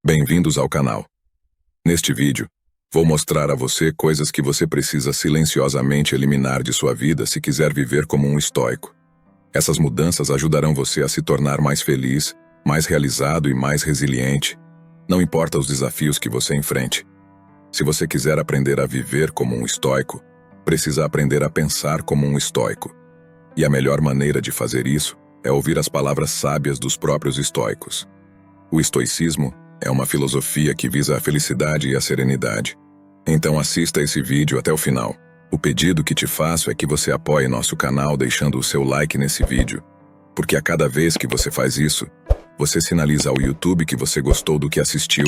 Bem-vindos ao canal. Neste vídeo, vou mostrar a você coisas que você precisa silenciosamente eliminar de sua vida se quiser viver como um estoico. Essas mudanças ajudarão você a se tornar mais feliz, mais realizado e mais resiliente, não importa os desafios que você enfrente. Se você quiser aprender a viver como um estoico, precisa aprender a pensar como um estoico. E a melhor maneira de fazer isso é ouvir as palavras sábias dos próprios estoicos. O estoicismo é uma filosofia que visa a felicidade e a serenidade. Então assista esse vídeo até o final. O pedido que te faço é que você apoie nosso canal deixando o seu like nesse vídeo, porque a cada vez que você faz isso, você sinaliza ao YouTube que você gostou do que assistiu.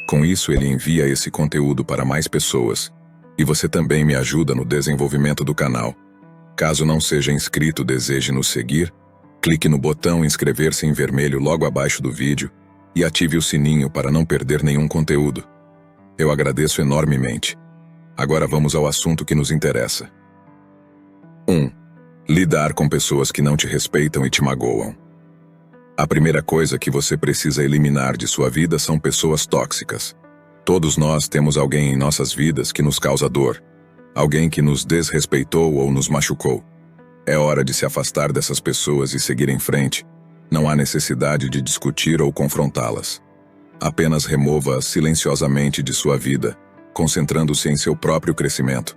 Com isso, ele envia esse conteúdo para mais pessoas. E você também me ajuda no desenvolvimento do canal. Caso não seja inscrito e deseje nos seguir, clique no botão inscrever-se em vermelho logo abaixo do vídeo e ative o sininho para não perder nenhum conteúdo. Eu agradeço enormemente. Agora vamos ao assunto que nos interessa. 1. Lidar com pessoas que não te respeitam e te magoam. A primeira coisa que você precisa eliminar de sua vida são pessoas tóxicas. Todos nós temos alguém em nossas vidas que nos causa dor, alguém que nos desrespeitou ou nos machucou. É hora de se afastar dessas pessoas e seguir em frente. Não há necessidade de discutir ou confrontá-las. Apenas remova-as silenciosamente de sua vida, concentrando-se em seu próprio crescimento.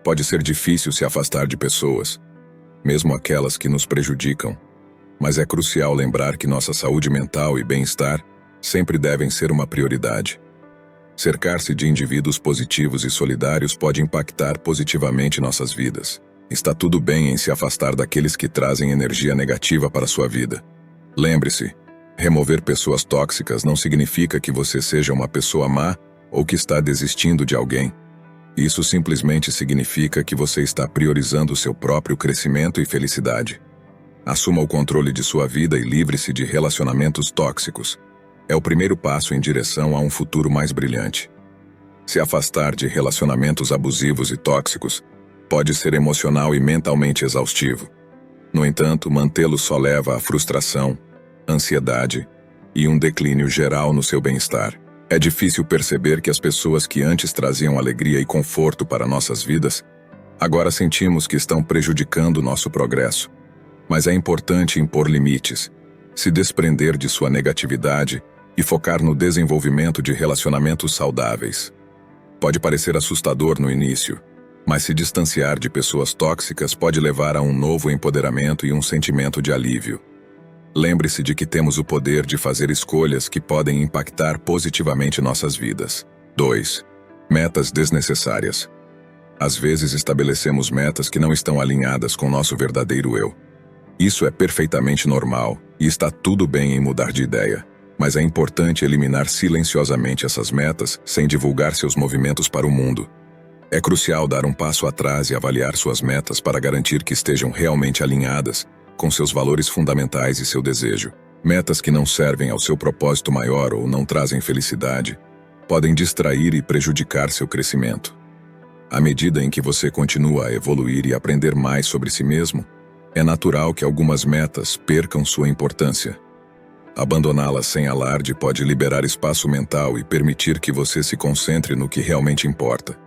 Pode ser difícil se afastar de pessoas, mesmo aquelas que nos prejudicam, mas é crucial lembrar que nossa saúde mental e bem-estar sempre devem ser uma prioridade. Cercar-se de indivíduos positivos e solidários pode impactar positivamente nossas vidas. Está tudo bem em se afastar daqueles que trazem energia negativa para sua vida. Lembre-se, remover pessoas tóxicas não significa que você seja uma pessoa má ou que está desistindo de alguém. Isso simplesmente significa que você está priorizando seu próprio crescimento e felicidade. Assuma o controle de sua vida e livre-se de relacionamentos tóxicos. É o primeiro passo em direção a um futuro mais brilhante. Se afastar de relacionamentos abusivos e tóxicos pode ser emocional e mentalmente exaustivo. No entanto, mantê-los só leva à frustração, ansiedade e um declínio geral no seu bem-estar. É difícil perceber que as pessoas que antes traziam alegria e conforto para nossas vidas, agora sentimos que estão prejudicando nosso progresso. Mas é importante impor limites, se desprender de sua negatividade e focar no desenvolvimento de relacionamentos saudáveis. Pode parecer assustador no início, mas se distanciar de pessoas tóxicas pode levar a um novo empoderamento e um sentimento de alívio. Lembre-se de que temos o poder de fazer escolhas que podem impactar positivamente nossas vidas. 2. Metas desnecessárias. Às vezes estabelecemos metas que não estão alinhadas com nosso verdadeiro eu. Isso é perfeitamente normal e está tudo bem em mudar de ideia, mas é importante eliminar silenciosamente essas metas sem divulgar seus movimentos para o mundo. É crucial dar um passo atrás e avaliar suas metas para garantir que estejam realmente alinhadas com seus valores fundamentais e seu desejo. Metas que não servem ao seu propósito maior ou não trazem felicidade podem distrair e prejudicar seu crescimento. À medida em que você continua a evoluir e aprender mais sobre si mesmo, é natural que algumas metas percam sua importância. Abandoná-las sem alarde pode liberar espaço mental e permitir que você se concentre no que realmente importa.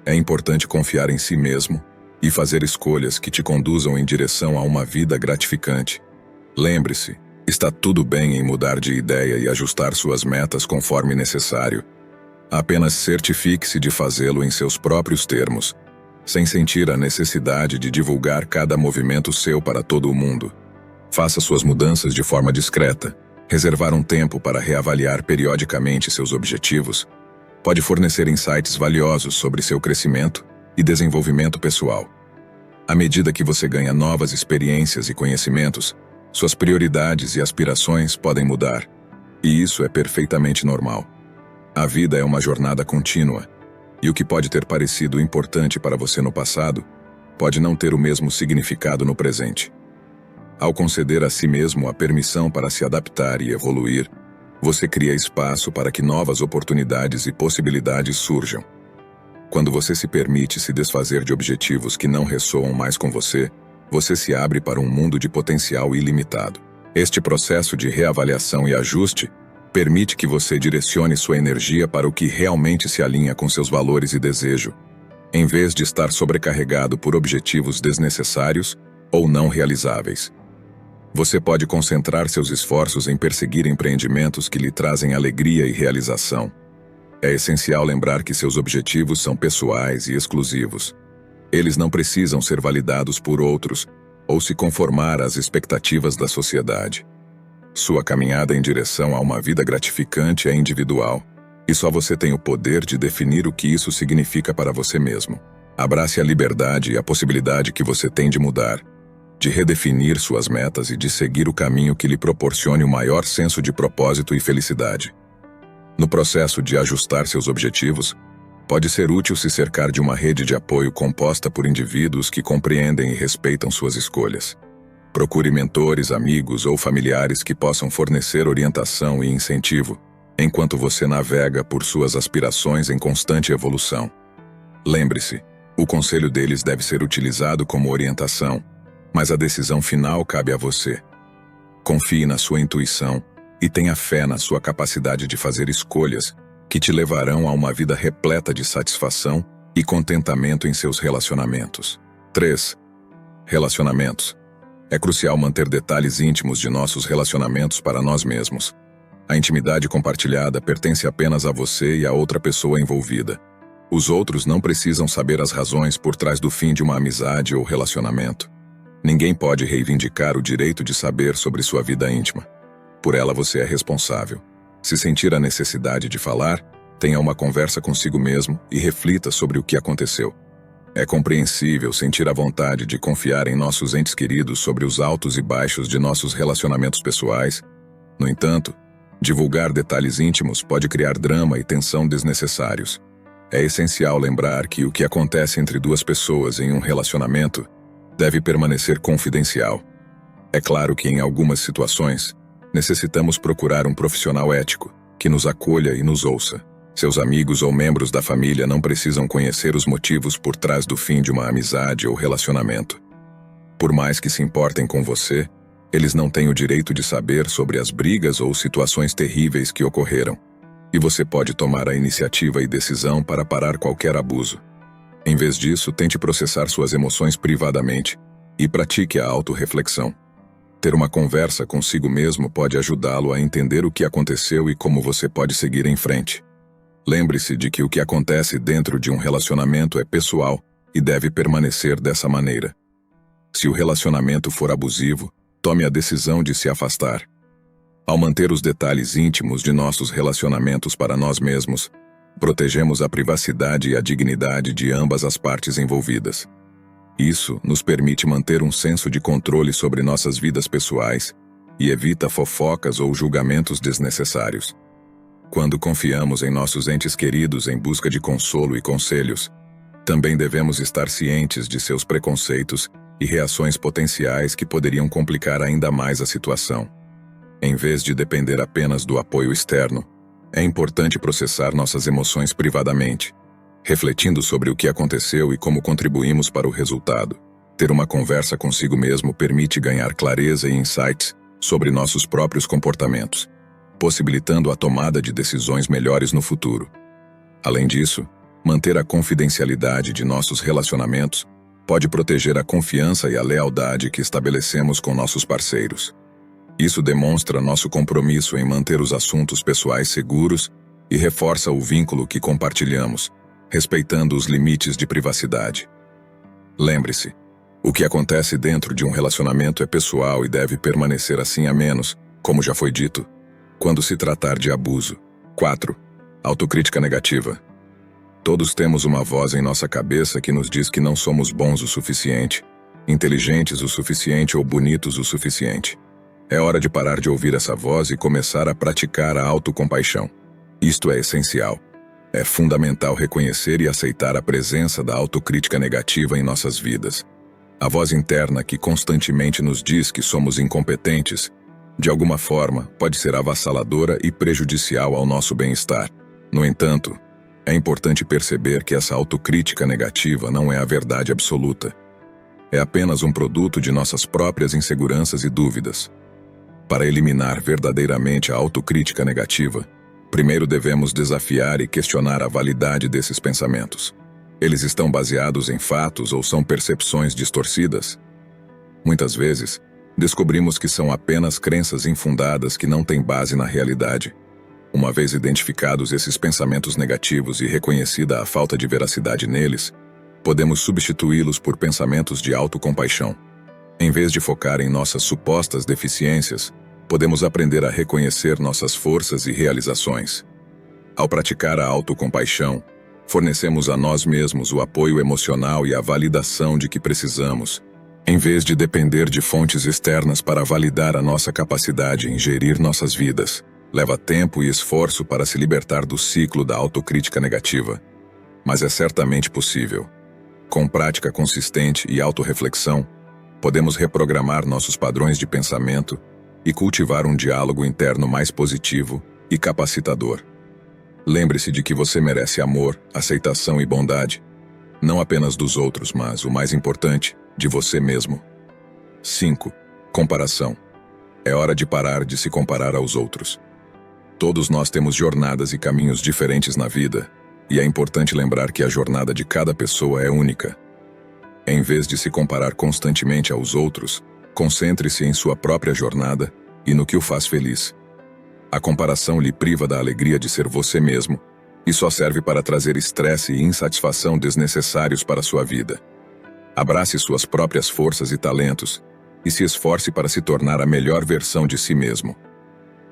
É importante confiar em si mesmo e fazer escolhas que te conduzam em direção a uma vida gratificante. Lembre-se, está tudo bem em mudar de ideia e ajustar suas metas conforme necessário. Apenas certifique-se de fazê-lo em seus próprios termos, sem sentir a necessidade de divulgar cada movimento seu para todo o mundo. Faça suas mudanças de forma discreta. Reservar um tempo para reavaliar periodicamente seus objetivos pode fornecer insights valiosos sobre seu crescimento e desenvolvimento pessoal. À medida que você ganha novas experiências e conhecimentos, suas prioridades e aspirações podem mudar, e isso é perfeitamente normal. A vida é uma jornada contínua, e o que pode ter parecido importante para você no passado pode não ter o mesmo significado no presente. Ao conceder a si mesmo a permissão para se adaptar e evoluir, você cria espaço para que novas oportunidades e possibilidades surjam. Quando você se permite se desfazer de objetivos que não ressoam mais com você, você se abre para um mundo de potencial ilimitado. Este processo de reavaliação e ajuste Permite que você direcione sua energia para o que realmente se alinha com seus valores e desejo, em vez de estar sobrecarregado por objetivos desnecessários ou não realizáveis. Você pode concentrar seus esforços em perseguir empreendimentos que lhe trazem alegria e realização. É essencial lembrar que seus objetivos são pessoais e exclusivos. Eles não precisam ser validados por outros ou se conformar às expectativas da sociedade. Sua caminhada em direção a uma vida gratificante é individual, e só você tem o poder de definir o que isso significa para você mesmo. Abrace a liberdade e a possibilidade que você tem de mudar, de redefinir suas metas e de seguir o caminho que lhe proporcione o maior senso de propósito e felicidade. No processo de ajustar seus objetivos, pode ser útil se cercar de uma rede de apoio composta por indivíduos que compreendem e respeitam suas escolhas. Procure mentores, amigos ou familiares que possam fornecer orientação e incentivo, enquanto você navega por suas aspirações em constante evolução. Lembre-se, o conselho deles deve ser utilizado como orientação, mas a decisão final cabe a você. Confie na sua intuição e tenha fé na sua capacidade de fazer escolhas que te levarão a uma vida repleta de satisfação e contentamento em seus relacionamentos. 3. Relacionamentos. É crucial manter detalhes íntimos de nossos relacionamentos para nós mesmos. A intimidade compartilhada pertence apenas a você e a outra pessoa envolvida. Os outros não precisam saber as razões por trás do fim de uma amizade ou relacionamento. Ninguém pode reivindicar o direito de saber sobre sua vida íntima. Por ela você é responsável. Se sentir a necessidade de falar, tenha uma conversa consigo mesmo e reflita sobre o que aconteceu. É compreensível sentir a vontade de confiar em nossos entes queridos sobre os altos e baixos de nossos relacionamentos pessoais. No entanto, divulgar detalhes íntimos pode criar drama e tensão desnecessários. É essencial lembrar que o que acontece entre duas pessoas em um relacionamento deve permanecer confidencial. É claro que em algumas situações, necessitamos procurar um profissional ético que nos acolha e nos ouça. Seus amigos ou membros da família não precisam conhecer os motivos por trás do fim de uma amizade ou relacionamento. Por mais que se importem com você, eles não têm o direito de saber sobre as brigas ou situações terríveis que ocorreram. E você pode tomar a iniciativa e decisão para parar qualquer abuso. Em vez disso, tente processar suas emoções privadamente e pratique a autorreflexão. Ter uma conversa consigo mesmo pode ajudá-lo a entender o que aconteceu e como você pode seguir em frente. Lembre-se de que o que acontece dentro de um relacionamento é pessoal e deve permanecer dessa maneira. Se o relacionamento for abusivo, tome a decisão de se afastar. Ao manter os detalhes íntimos de nossos relacionamentos para nós mesmos, protegemos a privacidade e a dignidade de ambas as partes envolvidas. Isso nos permite manter um senso de controle sobre nossas vidas pessoais e evita fofocas ou julgamentos desnecessários. Quando confiamos em nossos entes queridos em busca de consolo e conselhos, também devemos estar cientes de seus preconceitos e reações potenciais que poderiam complicar ainda mais a situação. Em vez de depender apenas do apoio externo, é importante processar nossas emoções privadamente, refletindo sobre o que aconteceu e como contribuímos para o resultado. Ter uma conversa consigo mesmo permite ganhar clareza e insights sobre nossos próprios comportamentos, possibilitando a tomada de decisões melhores no futuro. Além disso, manter a confidencialidade de nossos relacionamentos pode proteger a confiança e a lealdade que estabelecemos com nossos parceiros. Isso demonstra nosso compromisso em manter os assuntos pessoais seguros e reforça o vínculo que compartilhamos, respeitando os limites de privacidade. Lembre-se, o que acontece dentro de um relacionamento é pessoal e deve permanecer assim a menos, como já foi dito, quando se tratar de abuso. 4. Autocrítica negativa. Todos temos uma voz em nossa cabeça que nos diz que não somos bons o suficiente, inteligentes o suficiente ou bonitos o suficiente. É hora de parar de ouvir essa voz e começar a praticar a autocompaixão. Isto é essencial. É fundamental reconhecer e aceitar a presença da autocrítica negativa em nossas vidas. A voz interna que constantemente nos diz que somos incompetentes, de alguma forma, pode ser avassaladora e prejudicial ao nosso bem-estar. No entanto, é importante perceber que essa autocrítica negativa não é a verdade absoluta. É apenas um produto de nossas próprias inseguranças e dúvidas. Para eliminar verdadeiramente a autocrítica negativa, primeiro devemos desafiar e questionar a validade desses pensamentos. Eles estão baseados em fatos ou são percepções distorcidas? Muitas vezes, descobrimos que são apenas crenças infundadas que não têm base na realidade. Uma vez identificados esses pensamentos negativos e reconhecida a falta de veracidade neles, podemos substituí-los por pensamentos de autocompaixão. Em vez de focar em nossas supostas deficiências, podemos aprender a reconhecer nossas forças e realizações. Ao praticar a autocompaixão, fornecemos a nós mesmos o apoio emocional e a validação de que precisamos, em vez de depender de fontes externas para validar a nossa capacidade em gerir nossas vidas. Leva tempo e esforço para se libertar do ciclo da autocrítica negativa, mas é certamente possível. Com prática consistente e autorreflexão, podemos reprogramar nossos padrões de pensamento e cultivar um diálogo interno mais positivo e capacitador. Lembre-se de que você merece amor, aceitação e bondade, não apenas dos outros, mas, o mais importante, de você mesmo. 5. Comparação. É hora de parar de se comparar aos outros. Todos nós temos jornadas e caminhos diferentes na vida, e é importante lembrar que a jornada de cada pessoa é única. Em vez de se comparar constantemente aos outros, concentre-se em sua própria jornada e no que o faz feliz. A comparação lhe priva da alegria de ser você mesmo e só serve para trazer estresse e insatisfação desnecessários para sua vida. Abrace suas próprias forças e talentos e se esforce para se tornar a melhor versão de si mesmo.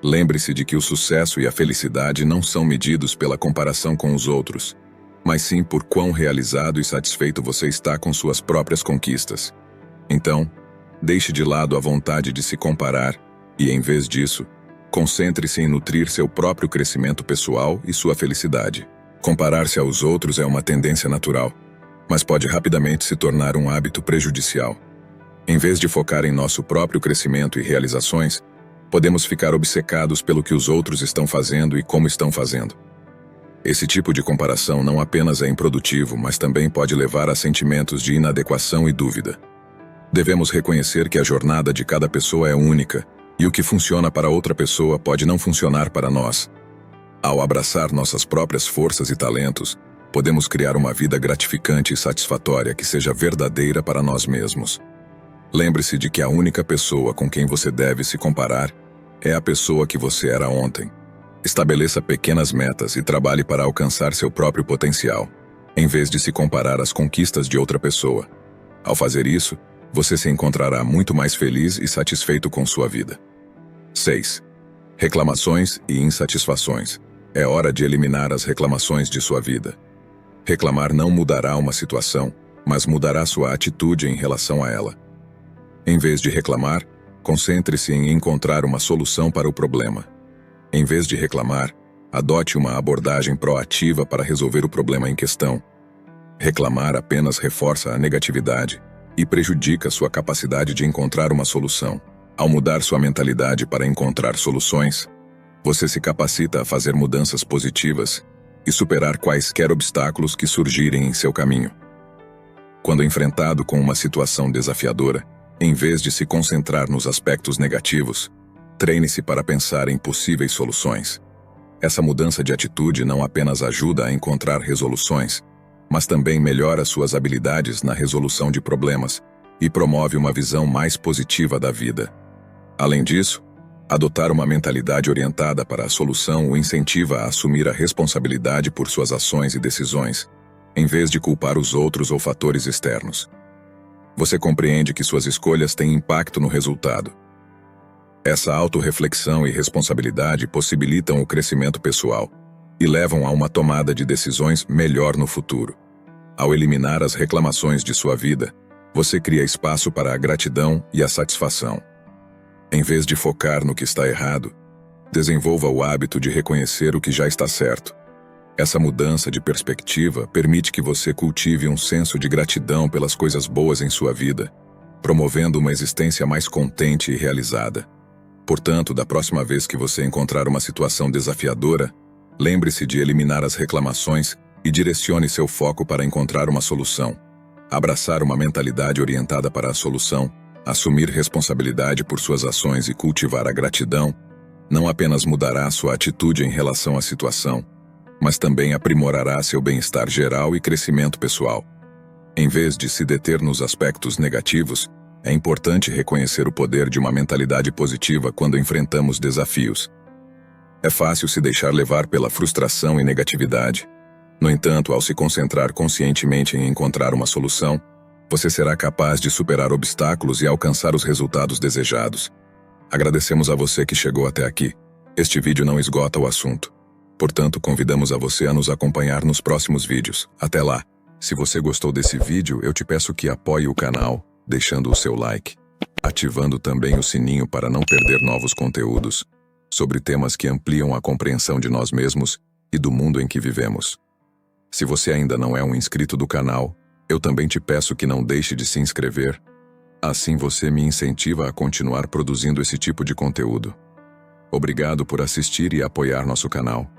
Lembre-se de que o sucesso e a felicidade não são medidos pela comparação com os outros, mas sim por quão realizado e satisfeito você está com suas próprias conquistas. Então, deixe de lado a vontade de se comparar e, em vez disso, concentre-se em nutrir seu próprio crescimento pessoal e sua felicidade. Comparar-se aos outros é uma tendência natural, mas pode rapidamente se tornar um hábito prejudicial. Em vez de focar em nosso próprio crescimento e realizações, podemos ficar obcecados pelo que os outros estão fazendo e como estão fazendo. Esse tipo de comparação não apenas é improdutivo, mas também pode levar a sentimentos de inadequação e dúvida. Devemos reconhecer que a jornada de cada pessoa é única, e o que funciona para outra pessoa pode não funcionar para nós. Ao abraçar nossas próprias forças e talentos, podemos criar uma vida gratificante e satisfatória que seja verdadeira para nós mesmos. Lembre-se de que a única pessoa com quem você deve se comparar é a pessoa que você era ontem. Estabeleça pequenas metas e trabalhe para alcançar seu próprio potencial, em vez de se comparar às conquistas de outra pessoa. Ao fazer isso, você se encontrará muito mais feliz e satisfeito com sua vida. 6. Reclamações e insatisfações. É hora de eliminar as reclamações de sua vida. Reclamar não mudará uma situação, mas mudará sua atitude em relação a ela. Em vez de reclamar, concentre-se em encontrar uma solução para o problema. Em vez de reclamar, adote uma abordagem proativa para resolver o problema em questão. Reclamar apenas reforça a negatividade e prejudica sua capacidade de encontrar uma solução. Ao mudar sua mentalidade para encontrar soluções, você se capacita a fazer mudanças positivas e superar quaisquer obstáculos que surgirem em seu caminho. Quando enfrentado com uma situação desafiadora, em vez de se concentrar nos aspectos negativos, treine-se para pensar em possíveis soluções. Essa mudança de atitude não apenas ajuda a encontrar resoluções, mas também melhora suas habilidades na resolução de problemas e promove uma visão mais positiva da vida. Além disso, adotar uma mentalidade orientada para a solução o incentiva a assumir a responsabilidade por suas ações e decisões, em vez de culpar os outros ou fatores externos. Você compreende que suas escolhas têm impacto no resultado. Essa autorreflexão e responsabilidade possibilitam o crescimento pessoal e levam a uma tomada de decisões melhor no futuro. Ao eliminar as reclamações de sua vida, você cria espaço para a gratidão e a satisfação. Em vez de focar no que está errado, desenvolva o hábito de reconhecer o que já está certo. Essa mudança de perspectiva permite que você cultive um senso de gratidão pelas coisas boas em sua vida, promovendo uma existência mais contente e realizada. Portanto, da próxima vez que você encontrar uma situação desafiadora, lembre-se de eliminar as reclamações e direcione seu foco para encontrar uma solução. Abraçar uma mentalidade orientada para a solução Assumir responsabilidade por suas ações e cultivar a gratidão não apenas mudará sua atitude em relação à situação, mas também aprimorará seu bem-estar geral e crescimento pessoal. Em vez de se deter nos aspectos negativos, é importante reconhecer o poder de uma mentalidade positiva quando enfrentamos desafios. É fácil se deixar levar pela frustração e negatividade. No entanto, ao se concentrar conscientemente em encontrar uma solução, você será capaz de superar obstáculos e alcançar os resultados desejados. Agradecemos a você que chegou até aqui. Este vídeo não esgota o assunto. Portanto, convidamos a você a nos acompanhar nos próximos vídeos. Até lá! Se você gostou desse vídeo, eu te peço que apoie o canal, deixando o seu like, ativando também o sininho para não perder novos conteúdos sobre temas que ampliam a compreensão de nós mesmos e do mundo em que vivemos. Se você ainda não é um inscrito do canal, eu também te peço que não deixe de se inscrever. Assim você me incentiva a continuar produzindo esse tipo de conteúdo. Obrigado por assistir e apoiar nosso canal.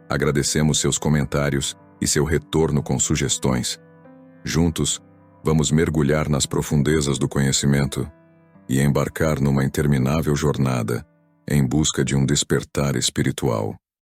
Agradecemos seus comentários e seu retorno com sugestões. Juntos, vamos mergulhar nas profundezas do conhecimento e embarcar numa interminável jornada em busca de um despertar espiritual.